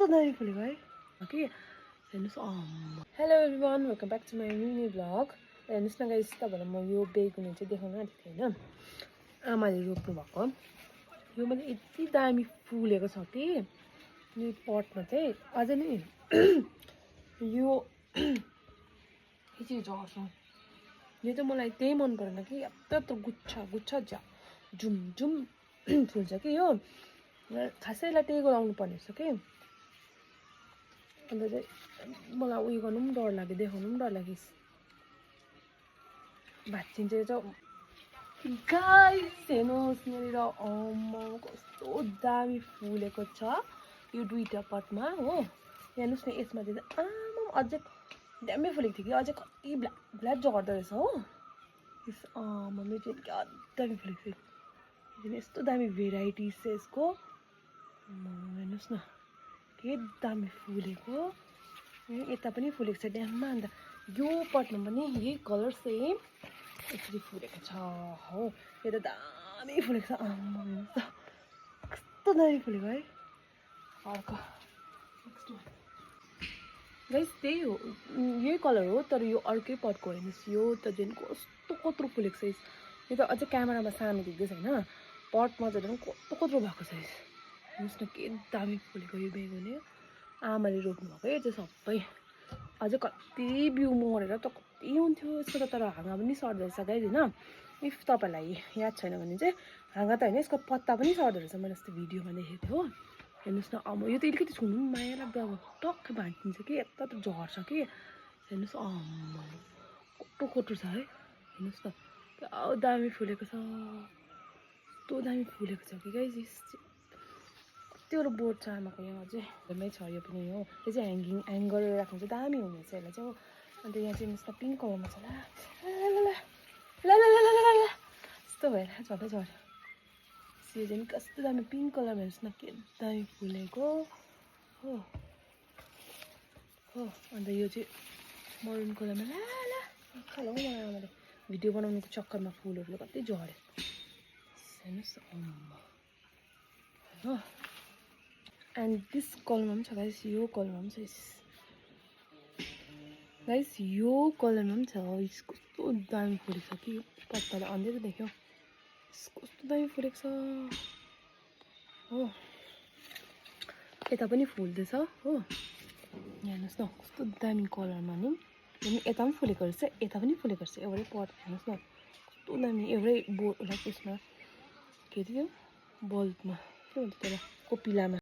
कस्तो दामी फुलेको है कि हेर्नुहोस् um hello everyone welcome back to my mini blog हेर्नुहोस् न गाइस तपाईँलाई म यो बेगुनी चाहिँ देखाउन आँटेको थिएँ होइन आमाले रोप्नु भएको यो मैले यति दामी फुलेको छ कि यो पटमा चाहिँ अझै नि यो चाहिँ झर्छ यो चाहिँ मलाई त्यही मन परेन कि यत्रो गुच्छा गुच्छा झुम झुम फुल्छ कि यो खासै यसलाई टेको लाउनु पर्ने रहेछ कि अन्त चाहिँ मलाई उयो गर्नु पनि डर लाग्यो देखाउनु पनि डर लाग्यो भाँचिन्छ चाहिँ गाइस हेर्नुहोस् यहाँनिर अम्मा कस्तो दामी फुलेको छ यो दुईटा पटमा हो हेर्नुहोस् न यसमा चाहिँ आमा अझै दामी फुलेको थियो कि अझै कति ब्ल्याक ब्ल्याक झर्दो रहेछ हो यस आमा मेरो चाहिँ क्या दामी फुलेको थियो यस्तो दामी भेराइटिज छ यसको हेर्नुहोस् न के दामी फुलेको यता पनि फुलेको छ ड्याममा अन्त यो पटमा पनि यही कलर सेम यसरी फुलेको छ हो यो त दामी फुलेको छ आम्मा हेर्नुहोस् त कस्तो दामी फुलेको है अर्को गाइस त्यही हो यही कलर हो तर यो अर्कै पटको हेर्नुहोस् यो त झन् कस्तो कत्रो फुलेको छ यो त अझै क्यामेरामा सानो देख्दैछ होइन पटमा चाहिँ कत्रो कत्रो भएको छ हेर्नुहोस् न के दामी फुलेको यो बेगुनी आमाले रोप्नु भएको यो चाहिँ सबै अझै कति बिउ मरेर त कति हुन्थ्यो यसको त तर हाँगा पनि सर्दो रहेछ गाइस होइन इफ तपाईँलाई याद छैन भने चाहिँ हाँगा त होइन यसको पत्ता पनि सर्दो रहेछ मैले यस्तो भिडियोमा देखेको थिएँ हो हेर्नुहोस् न अब यो त अलिकति छुनु पनि माया लाग्दा अब टक्कै भाँचिन्छ कि यता त झर्छ कि हेर्नुहोस् आम्मा कत्रो कत्रो छ है हेर्नुहोस् न क्या दामी फुलेको छ कस्तो दामी फुलेको छ कि गाइस कतिवटा बोट छ आमाको यहाँ अझै घरमै छ यो पनि हो यो चाहिँ ह्याङ गरेर राख्नु चाहिँ दामी हुनेछ यसलाई चाहिँ हो अन्त यहाँ चाहिँ हेर्नुहोस् न पिङ्क कलरमा छ यस्तो भएर झट्टै झऱ्यो यो चाहिँ कस्तो दामी पिङ्क कलरमा हेर्नुहोस् न के दामी फुलेको हो हो अन्त यो चाहिँ मरुन कलरमा खालौँ मलाई आमाले भिडियो बनाउनुको चक्करमा फुलहरूले कति झऱ्यो हेर्नुहोस् हो एन्ड दिस कलरमा पनि छ गाइस यो कलरमा पनि छ गाइस यो कलरमा पनि छ कस्तो दामी फुलेको छ कि पत्ताले अन्धेरो देख्यो कस्तो दामी फुलेको छ हो यता पनि फुल्दैछ हो हेर्नुहोस् न कस्तो दामी कलरमा नि यता पनि फुलेको रहेछ यता पनि फुलेको रहेछ एउटै पट हेर्नुहोस् न कस्तो दामी एउटै बोर्ड त्यसमा के थियो बल्बमा के भन्छ त्यसलाई कोपिलामा